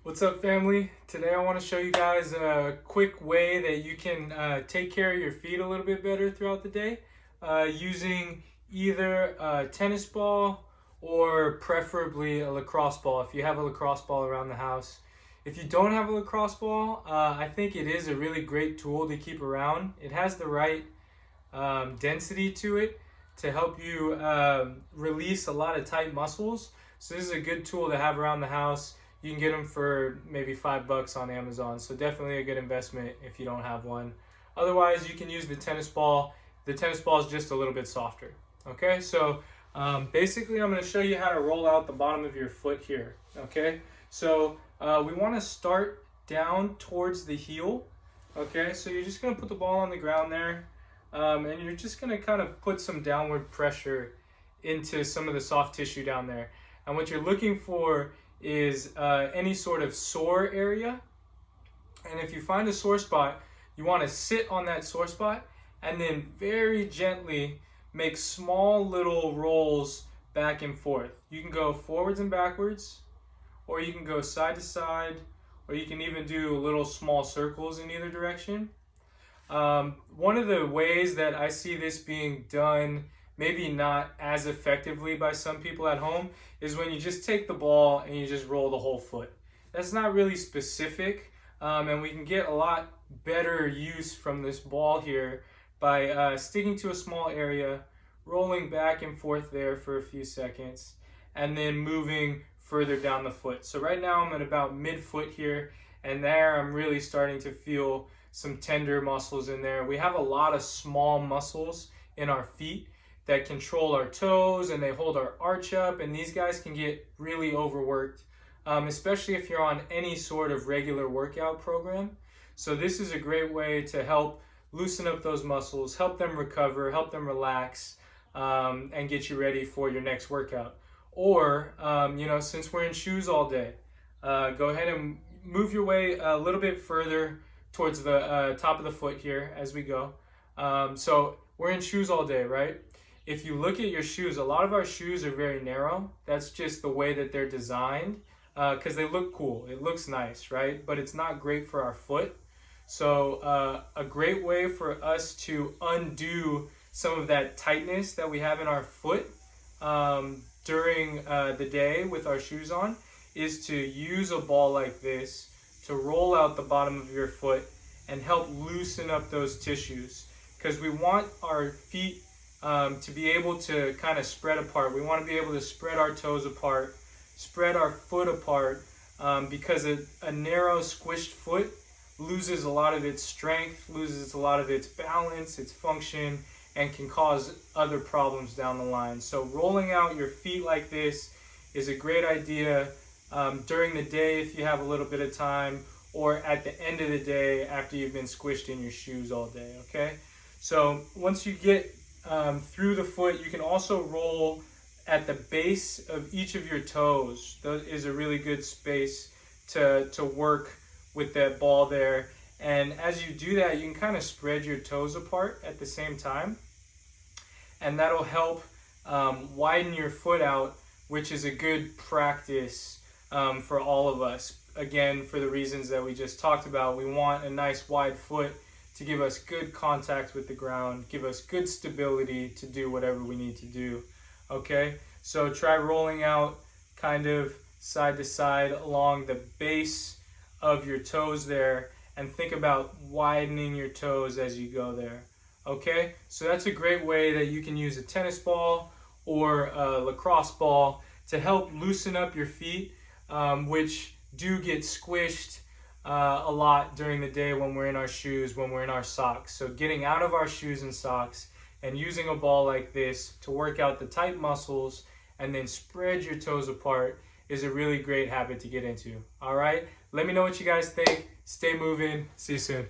What's up, family? Today I want to show you guys a quick way that you can take care of your feet a little bit better throughout the day using either a tennis ball or preferably a lacrosse ball if you have a lacrosse ball around the house. If you don't have a lacrosse ball, I think it is a really great tool to keep around. It has the right density to it to help you release a lot of tight muscles. So this is a good tool to have around the house. You can get them for maybe $5 on Amazon. So definitely a good investment if you don't have one. Otherwise, you can use the tennis ball. The tennis ball is just a little bit softer. Okay, so basically I'm going to show you how to roll out the bottom of your foot here. Okay, so we want to start down towards the heel. Okay, so you're just going to put the ball on the ground there. And you're just going to kind of put some downward pressure into some of the soft tissue down there. And what you're looking for is any sort of sore area. And if you find a sore spot, you want to sit on that sore spot and then very gently make small little rolls back and forth. You can go forwards and backwards, or you can go side to side, or you can even do little small circles in either direction. One of the ways that I see this being done, maybe not as effectively by some people at home, is when you just take the ball and you just roll the whole foot. That's not really specific, and we can get a lot better use from this ball here by sticking to a small area, rolling back and forth there for a few seconds, and then moving further down the foot. So right now I'm at about mid-foot here, and there I'm really starting to feel some tender muscles in there. We have a lot of small muscles in our feet that control our toes and they hold our arch up, and these guys can get really overworked, especially if you're on any sort of regular workout program. So this is a great way to help loosen up those muscles, help them recover, help them relax, and get you ready for your next workout. Or, since we're in shoes all day, go ahead and move your way a little bit further towards the top of the foot here as we go. So we're in shoes all day, right? If you look at your shoes, a lot of our shoes are very narrow. That's just the way that they're designed because they look cool. It looks nice, right? But it's not great for our foot. So a great way for us to undo some of that tightness that we have in our foot during the day with our shoes on is to use a ball like this to roll out the bottom of your foot and help loosen up those tissues, because we want our feet to be able to kind of spread apart. We want to be able to spread our toes apart, spread our foot apart, because a narrow squished foot loses a lot of its strength, loses a lot of its balance, its function, and can cause other problems down the line. So rolling out your feet like this is a great idea during the day if you have a little bit of time, or at the end of the day after you've been squished in your shoes all day, okay? So once you get through the foot, you can also roll at the base of each of your toes. That is a really good space to work with that ball there. And as you do that, you can kind of spread your toes apart at the same time. And that'll help widen your foot out, which is a good practice for all of us. Again, for the reasons that we just talked about, we want a nice wide foot to give us good contact with the ground, give us good stability to do whatever we need to do. Okay, so try rolling out kind of side to side along the base of your toes there, and think about widening your toes as you go there. Okay, so that's a great way that you can use a tennis ball or a lacrosse ball to help loosen up your feet, which do get squished a lot during the day when we're in our shoes, when we're in our socks. So getting out of our shoes and socks and using a ball like this to work out the tight muscles and then spread your toes apart is a really great habit to get into. All right, let me know what you guys think. Stay moving. See you soon.